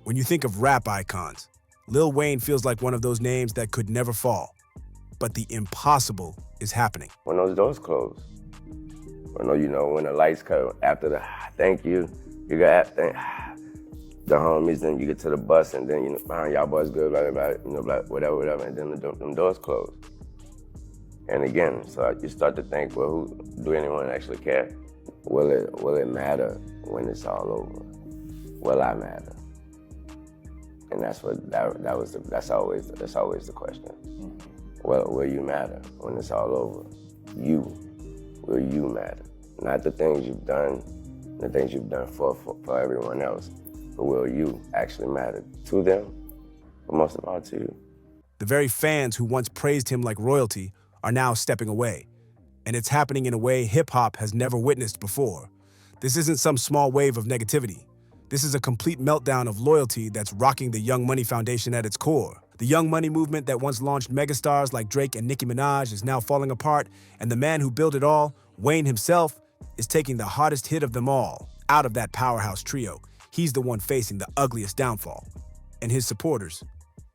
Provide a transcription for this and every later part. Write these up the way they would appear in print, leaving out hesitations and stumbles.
When you think of rap icons, Lil Wayne feels like one of those names that could never fall. But the impossible is happening. When those doors close, when the lights cut, after the thank you, you got the homies, then you get to the bus, and then, y'all boys good, blah, blah, blah, whatever, and then them doors close. And again, so you start to think, well, do anyone actually care? Will it matter when it's all over? Will I matter? And that's always the question. Will you matter when it's all over? Will you matter? Not the things you've done, the things you've done for everyone else, but will you actually matter to them, but most of all to you? The very fans who once praised him like royalty are now stepping away. And it's happening in a way hip-hop has never witnessed before. This isn't some small wave of negativity. This is a complete meltdown of loyalty that's rocking the Young Money Foundation at its core. The Young Money movement that once launched megastars like Drake and Nicki Minaj is now falling apart, and the man who built it all, Wayne himself, is taking the hottest hit of them all out of that powerhouse trio. He's the one facing the ugliest downfall. And his supporters,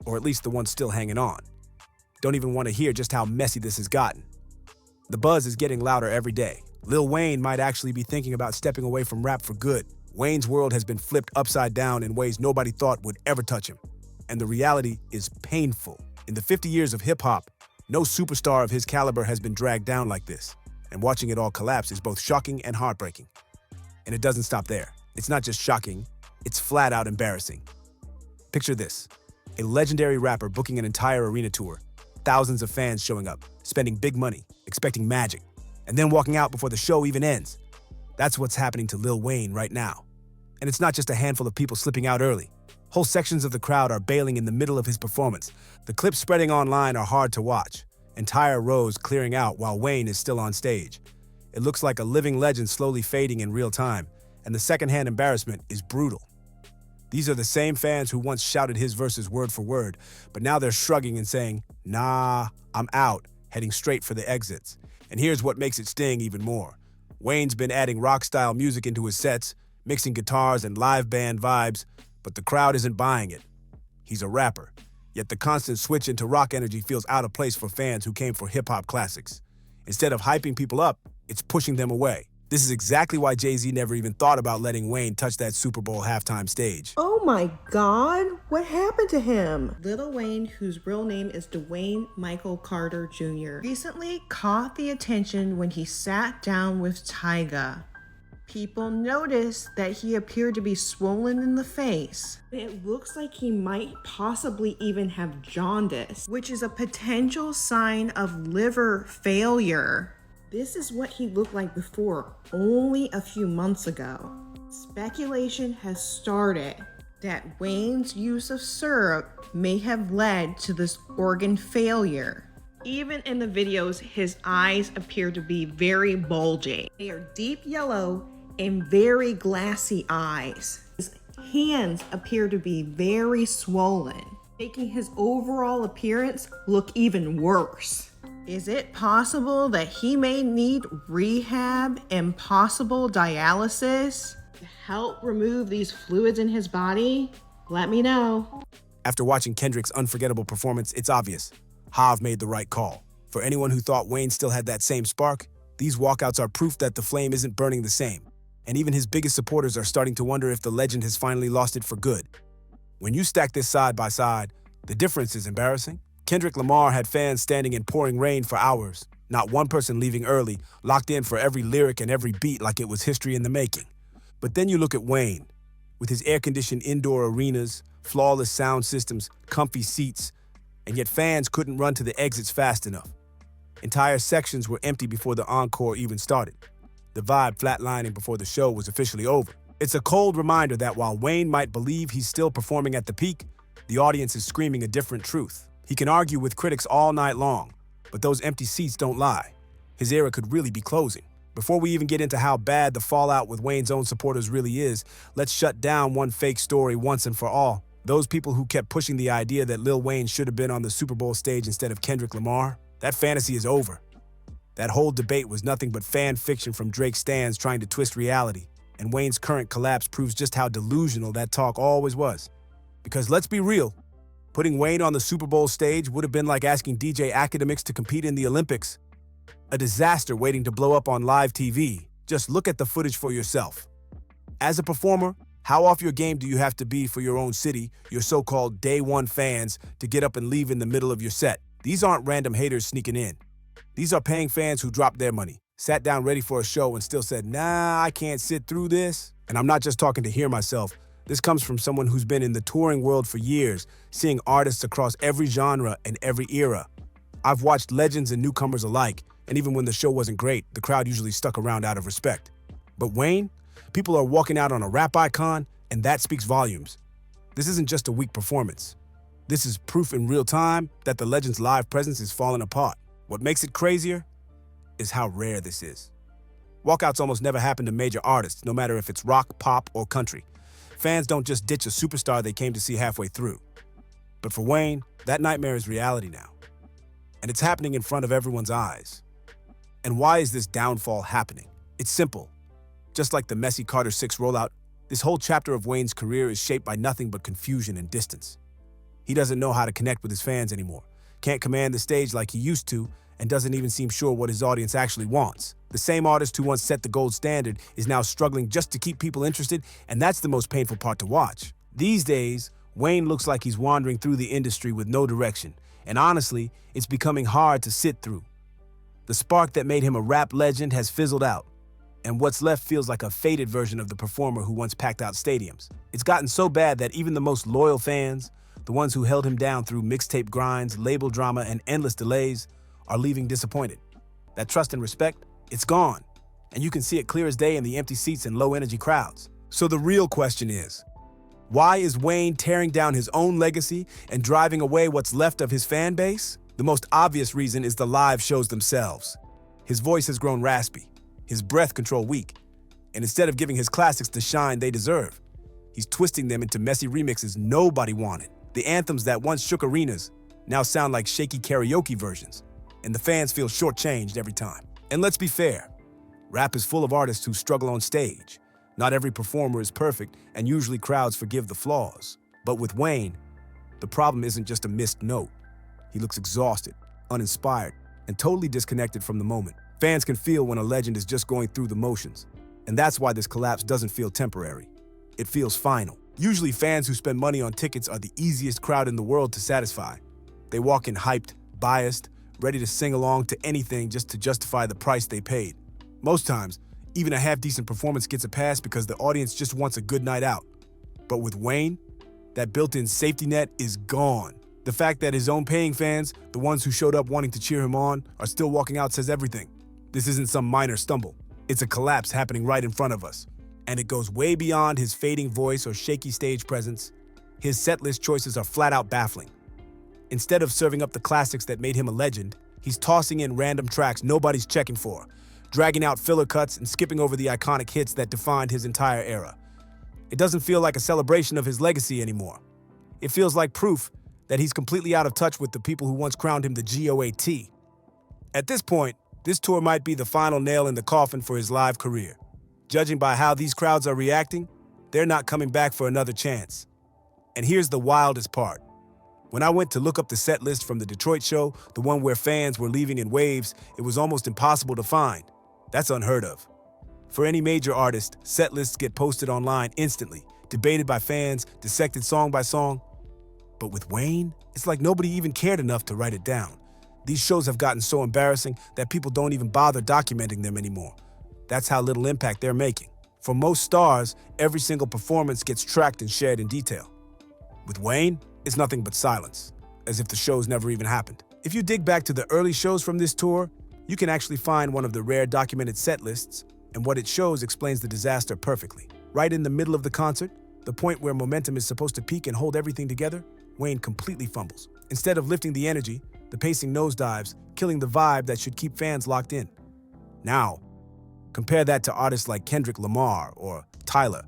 or at least the ones still hanging on, don't even want to hear just how messy this has gotten. The buzz is getting louder every day. Lil Wayne might actually be thinking about stepping away from rap for good. Wayne's world has been flipped upside down in ways nobody thought would ever touch him. And the reality is painful. In the 50 years of hip-hop, no superstar of his caliber has been dragged down like this. And watching it all collapse is both shocking and heartbreaking. And it doesn't stop there. It's not just shocking, it's flat out embarrassing. Picture this: a legendary rapper booking an entire arena tour, thousands of fans showing up, spending big money, expecting magic, and then walking out before the show even ends. That's what's happening to Lil Wayne right now. And it's not just a handful of people slipping out early. Whole sections of the crowd are bailing in the middle of his performance. The clips spreading online are hard to watch, entire rows clearing out while Wayne is still on stage. It looks like a living legend slowly fading in real time, and the secondhand embarrassment is brutal. These are the same fans who once shouted his verses word for word, but now they're shrugging and saying, "Nah, I'm out," heading straight for the exits. And here's what makes it sting even more. Wayne's been adding rock-style music into his sets, mixing guitars and live band vibes, but the crowd isn't buying it. He's a rapper, yet the constant switch into rock energy feels out of place for fans who came for hip-hop classics. Instead of hyping people up, it's pushing them away. This is exactly why Jay-Z never even thought about letting Wayne touch that Super Bowl halftime stage. Oh my God, what happened to him? Lil Wayne, whose real name is Dwayne Michael Carter Jr., recently caught the attention when he sat down with Tyga. People noticed that he appeared to be swollen in the face. It looks like he might possibly even have jaundice, which is a potential sign of liver failure. This is what he looked like before, only a few months ago. Speculation has started that Wayne's use of syrup may have led to this organ failure. Even in the videos, his eyes appear to be very bulging. They are deep yellow and very glassy eyes. His hands appear to be very swollen, making his overall appearance look even worse. Is it possible that he may need rehab and possible dialysis to help remove these fluids in his body? Let me know. After watching Kendrick's unforgettable performance, it's obvious. Hav made the right call. For anyone who thought Wayne still had that same spark, these walkouts are proof that the flame isn't burning the same. And even his biggest supporters are starting to wonder if the legend has finally lost it for good. When you stack this side by side, the difference is embarrassing. Kendrick Lamar had fans standing in pouring rain for hours, not one person leaving early, locked in for every lyric and every beat like it was history in the making. But then you look at Wayne, with his air-conditioned indoor arenas, flawless sound systems, comfy seats, and yet fans couldn't run to the exits fast enough. Entire sections were empty before the encore even started. The vibe flatlining before the show was officially over. It's a cold reminder that while Wayne might believe he's still performing at the peak, the audience is screaming a different truth. He can argue with critics all night long, but those empty seats don't lie. His era could really be closing. Before we even get into how bad the fallout with Wayne's own supporters really is, let's shut down one fake story once and for all. Those people who kept pushing the idea that Lil Wayne should have been on the Super Bowl stage instead of Kendrick Lamar, that fantasy is over. That whole debate was nothing but fan fiction from Drake's stans trying to twist reality, and Wayne's current collapse proves just how delusional that talk always was. Because let's be real, putting Wayne on the Super Bowl stage would have been like asking DJ Academics to compete in the Olympics. A disaster waiting to blow up on live TV. Just look at the footage for yourself. As a performer, how off your game do you have to be for your own city, your so-called day one fans, to get up and leave in the middle of your set? These aren't random haters sneaking in. These are paying fans who dropped their money, sat down ready for a show and still said, nah, I can't sit through this. And I'm not just talking to hear myself. This comes from someone who's been in the touring world for years, seeing artists across every genre and every era. I've watched legends and newcomers alike, and even when the show wasn't great, the crowd usually stuck around out of respect. But Wayne, people are walking out on a rap icon, and that speaks volumes. This isn't just a weak performance. This is proof in real time that the legend's live presence is falling apart. What makes it crazier is how rare this is. Walkouts almost never happen to major artists, no matter if it's rock, pop, or country. Fans don't just ditch a superstar they came to see halfway through. But for Wayne, that nightmare is reality now. And it's happening in front of everyone's eyes. And why is this downfall happening? It's simple. Just like the messy Carter 6 rollout, this whole chapter of Wayne's career is shaped by nothing but confusion and distance. He doesn't know how to connect with his fans anymore, can't command the stage like he used to, and doesn't even seem sure what his audience actually wants. The same artist who once set the gold standard is now struggling just to keep people interested, and that's the most painful part to watch. These days, Wayne looks like he's wandering through the industry with no direction, and honestly, it's becoming hard to sit through. The spark that made him a rap legend has fizzled out, and what's left feels like a faded version of the performer who once packed out stadiums. It's gotten so bad that even the most loyal fans, the ones who held him down through mixtape grinds, label drama, and endless delays, are leaving disappointed. That trust and respect, it's gone, and you can see it clear as day in the empty seats and low-energy crowds. So the real question is, why is Wayne tearing down his own legacy and driving away what's left of his fan base? The most obvious reason is the live shows themselves. His voice has grown raspy, his breath control weak, and instead of giving his classics the shine they deserve, he's twisting them into messy remixes nobody wanted. The anthems that once shook arenas now sound like shaky karaoke versions, and the fans feel shortchanged every time. And let's be fair, rap is full of artists who struggle on stage. Not every performer is perfect, and usually crowds forgive the flaws. But with Wayne, the problem isn't just a missed note. He looks exhausted, uninspired, and totally disconnected from the moment. Fans can feel when a legend is just going through the motions, and that's why this collapse doesn't feel temporary. It feels final. Usually fans who spend money on tickets are the easiest crowd in the world to satisfy. They walk in hyped, biased, ready to sing along to anything just to justify the price they paid. Most times, even a half-decent performance gets a pass because the audience just wants a good night out. But with Wayne, that built-in safety net is gone. The fact that his own paying fans, the ones who showed up wanting to cheer him on, are still walking out says everything. This isn't some minor stumble. It's a collapse happening right in front of us. And it goes way beyond his fading voice or shaky stage presence. His setlist choices are flat-out baffling. Instead of serving up the classics that made him a legend, he's tossing in random tracks nobody's checking for, dragging out filler cuts and skipping over the iconic hits that defined his entire era. It doesn't feel like a celebration of his legacy anymore. It feels like proof that he's completely out of touch with the people who once crowned him the GOAT. At this point, this tour might be the final nail in the coffin for his live career. Judging by how these crowds are reacting, they're not coming back for another chance. And here's the wildest part. When I went to look up the set list from the Detroit show, the one where fans were leaving in waves, it was almost impossible to find. That's unheard of. For any major artist, set lists get posted online instantly, debated by fans, dissected song by song. But with Wayne, it's like nobody even cared enough to write it down. These shows have gotten so embarrassing that people don't even bother documenting them anymore. That's how little impact they're making. For most stars, every single performance gets tracked and shared in detail. With Wayne, it's nothing but silence, as if the shows never even happened. If you dig back to the early shows from this tour, you can actually find one of the rare documented set lists, and what it shows explains the disaster perfectly. Right in the middle of the concert, the point where momentum is supposed to peak and hold everything together, Wayne completely fumbles. Instead of lifting the energy, the pacing nosedives, killing the vibe that should keep fans locked in. Now, compare that to artists like Kendrick Lamar or Tyler,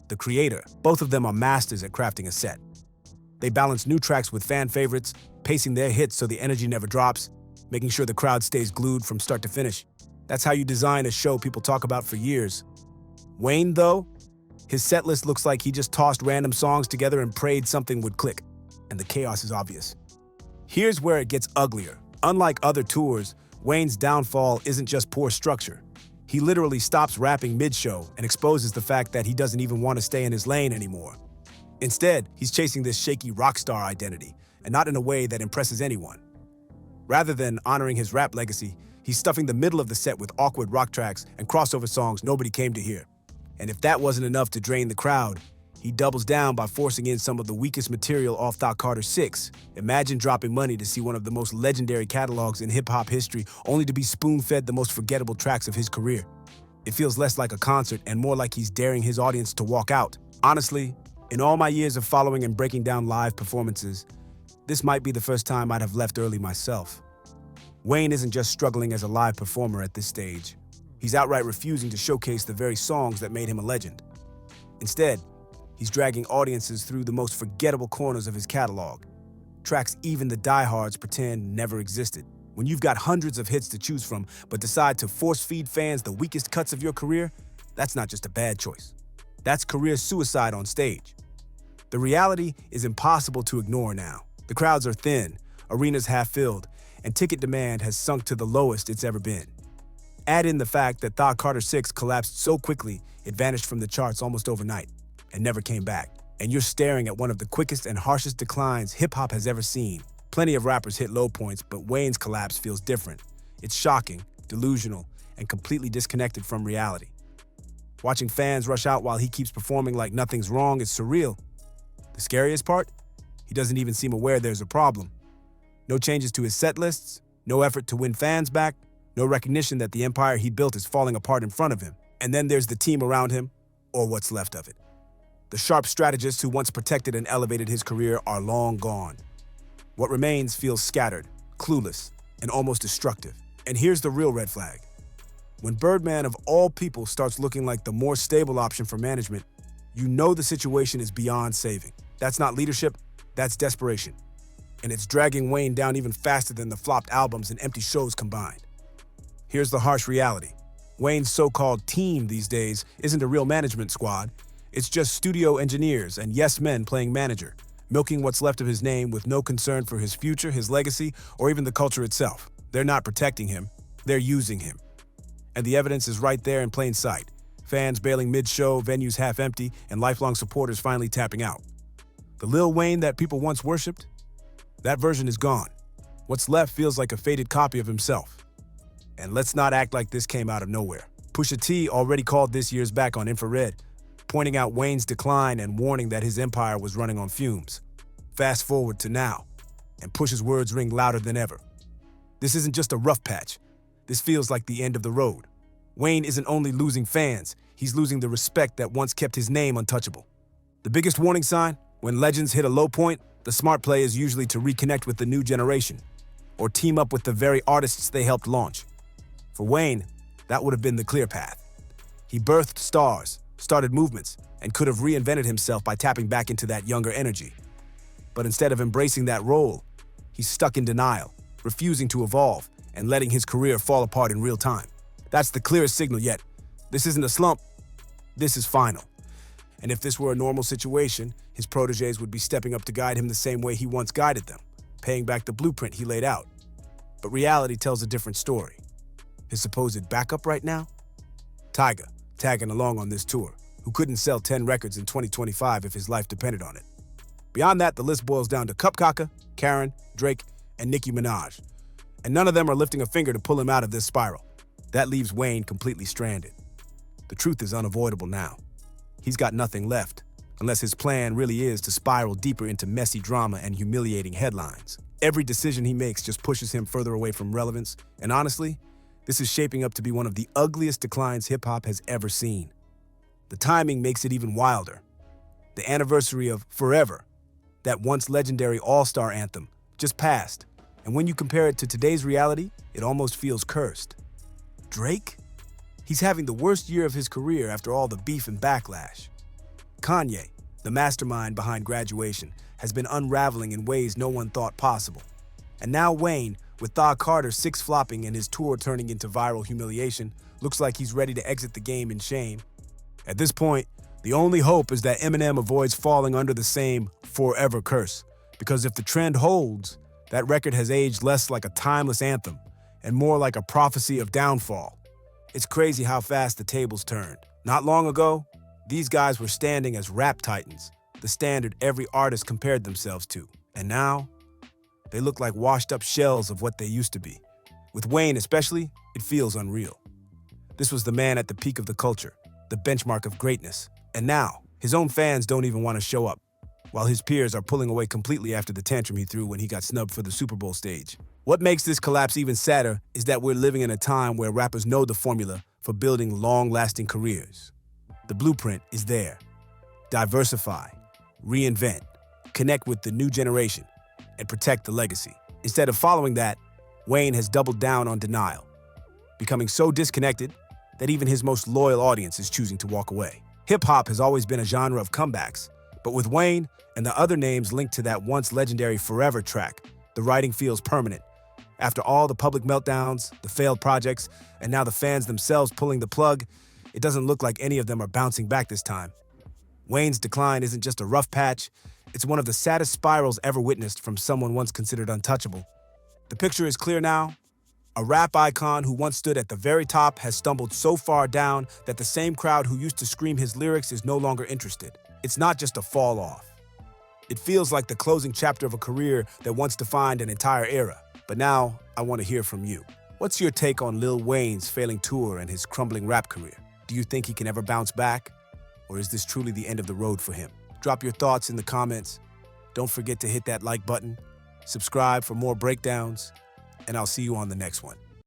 the Creator. Both of them are masters at crafting a set. They balance new tracks with fan favorites, pacing their hits so the energy never drops, making sure the crowd stays glued from start to finish. That's how you design a show people talk about for years. Wayne, though, His setlist looks like he just tossed random songs together and prayed something would click, and the chaos is obvious. Here's where it gets uglier. Unlike other tours, Wayne's downfall isn't just poor structure. He literally stops rapping mid-show and exposes the fact that he doesn't even want to stay in his lane anymore. Instead, he's chasing this shaky rock star identity, and not in a way that impresses anyone. Rather than honoring his rap legacy, he's stuffing the middle of the set with awkward rock tracks and crossover songs nobody came to hear. And if that wasn't enough to drain the crowd, he doubles down by forcing in some of the weakest material off Thought Carter 6. Imagine dropping money to see one of the most legendary catalogs in hip-hop history, only to be spoon-fed the most forgettable tracks of his career. It feels less like a concert and more like he's daring his audience to walk out. Honestly, in all my years of following and breaking down live performances, this might be the first time I'd have left early myself. Wayne isn't just struggling as a live performer at this stage. He's outright refusing to showcase the very songs that made him a legend. Instead, he's dragging audiences through the most forgettable corners of his catalog, tracks even the diehards pretend never existed. When you've got hundreds of hits to choose from, but decide to force-feed fans the weakest cuts of your career, that's not just a bad choice. That's career suicide on stage. The reality is impossible to ignore now. The crowds are thin, arenas half-filled, and ticket demand has sunk to the lowest it's ever been. Add in the fact that Thought Carter 6 collapsed so quickly it vanished from the charts almost overnight and never came back. And you're staring at one of the quickest and harshest declines hip-hop has ever seen. Plenty of rappers hit low points, but Wayne's collapse feels different. It's shocking, delusional, and completely disconnected from reality. Watching fans rush out while he keeps performing like nothing's wrong is surreal. The scariest part? He doesn't even seem aware there's a problem. No changes to his set lists, no effort to win fans back, no recognition that the empire he built is falling apart in front of him. And then there's the team around him, or what's left of it. The sharp strategists who once protected and elevated his career are long gone. What remains feels scattered, clueless, and almost destructive. And here's the real red flag. When Birdman of all people starts looking like the more stable option for management, you know the situation is beyond saving. That's not leadership, that's desperation. And it's dragging Wayne down even faster than the flopped albums and empty shows combined. Here's the harsh reality. Wayne's so-called team these days isn't a real management squad. It's just studio engineers and yes men playing manager, milking what's left of his name with no concern for his future, his legacy, or even the culture itself. They're not protecting him, they're using him. And the evidence is right there in plain sight. Fans bailing mid-show, venues half empty, and lifelong supporters finally tapping out. The Lil Wayne that people once worshipped? That version is gone. What's left feels like a faded copy of himself. And let's not act like this came out of nowhere. Pusha T already called this year's back on Infrared, pointing out Wayne's decline and warning that his empire was running on fumes. Fast forward to now, and Pusha's words ring louder than ever. This isn't just a rough patch. This feels like the end of the road. Wayne isn't only losing fans, he's losing the respect that once kept his name untouchable. The biggest warning sign? When legends hit a low point, the smart play is usually to reconnect with the new generation, or team up with the very artists they helped launch. For Wayne, that would have been the clear path. He birthed stars, started movements, and could have reinvented himself by tapping back into that younger energy. But instead of embracing that role, he's stuck in denial, refusing to evolve, and letting his career fall apart in real time. That's the clearest signal yet. This isn't a slump, this is final. And if this were a normal situation, his protégés would be stepping up to guide him the same way he once guided them, paying back the blueprint he laid out. But reality tells a different story. His supposed backup right now? Tyga, tagging along on this tour, who couldn't sell 10 records in 2025 if his life depended on it. Beyond that, the list boils down to Cupcaca, Karen, Drake, and Nicki Minaj. And none of them are lifting a finger to pull him out of this spiral. That leaves Wayne completely stranded. The truth is unavoidable now. He's got nothing left, unless his plan really is to spiral deeper into messy drama and humiliating headlines. Every decision he makes just pushes him further away from relevance, and honestly, this is shaping up to be one of the ugliest declines hip-hop has ever seen. The timing makes it even wilder. The anniversary of Forever, that once legendary all-star anthem, just passed, and when you compare it to today's reality, it almost feels cursed. Drake? He's having the worst year of his career after all the beef and backlash. Kanye, the mastermind behind Graduation, has been unraveling in ways no one thought possible. And now Wayne, with Thought Carter 6 flopping and his tour turning into viral humiliation, looks like he's ready to exit the game in shame. At this point, The only hope is that Eminem avoids falling under the same forever curse, because if the trend holds, that record has aged less like a timeless anthem and more like a prophecy of downfall. It's crazy how fast the tables turned. Not long ago, these guys were standing as rap titans, the standard every artist compared themselves to. And now, they look like washed-up shells of what they used to be. With Wayne especially, it feels unreal. This was the man at the peak of the culture, the benchmark of greatness. And now, his own fans don't even want to show up, while his peers are pulling away completely after the tantrum he threw when he got snubbed for the Super Bowl stage. What makes this collapse even sadder is that we're living in a time where rappers know the formula for building long-lasting careers. The blueprint is there. Diversify, reinvent, connect with the new generation, and protect the legacy. Instead of following that, Wayne has doubled down on denial, becoming so disconnected that even his most loyal audience is choosing to walk away. Hip-hop has always been a genre of comebacks, but with Wayne and the other names linked to that once legendary Forever track, the writing feels permanent. After all the public meltdowns, the failed projects, and now the fans themselves pulling the plug, it doesn't look like any of them are bouncing back this time. Wayne's decline isn't just a rough patch, it's one of the saddest spirals ever witnessed from someone once considered untouchable. The picture is clear now. A rap icon who once stood at the very top has stumbled so far down that the same crowd who used to scream his lyrics is no longer interested. It's not just a fall off. It feels like the closing chapter of a career that once defined an entire era. But now, I want to hear from you. What's your take on Lil Wayne's failing tour and his crumbling rap career? Do you think he can ever bounce back? Or is this truly the end of the road for him? Drop your thoughts in the comments. Don't forget to hit that like button, subscribe for more breakdowns, and I'll see you on the next one.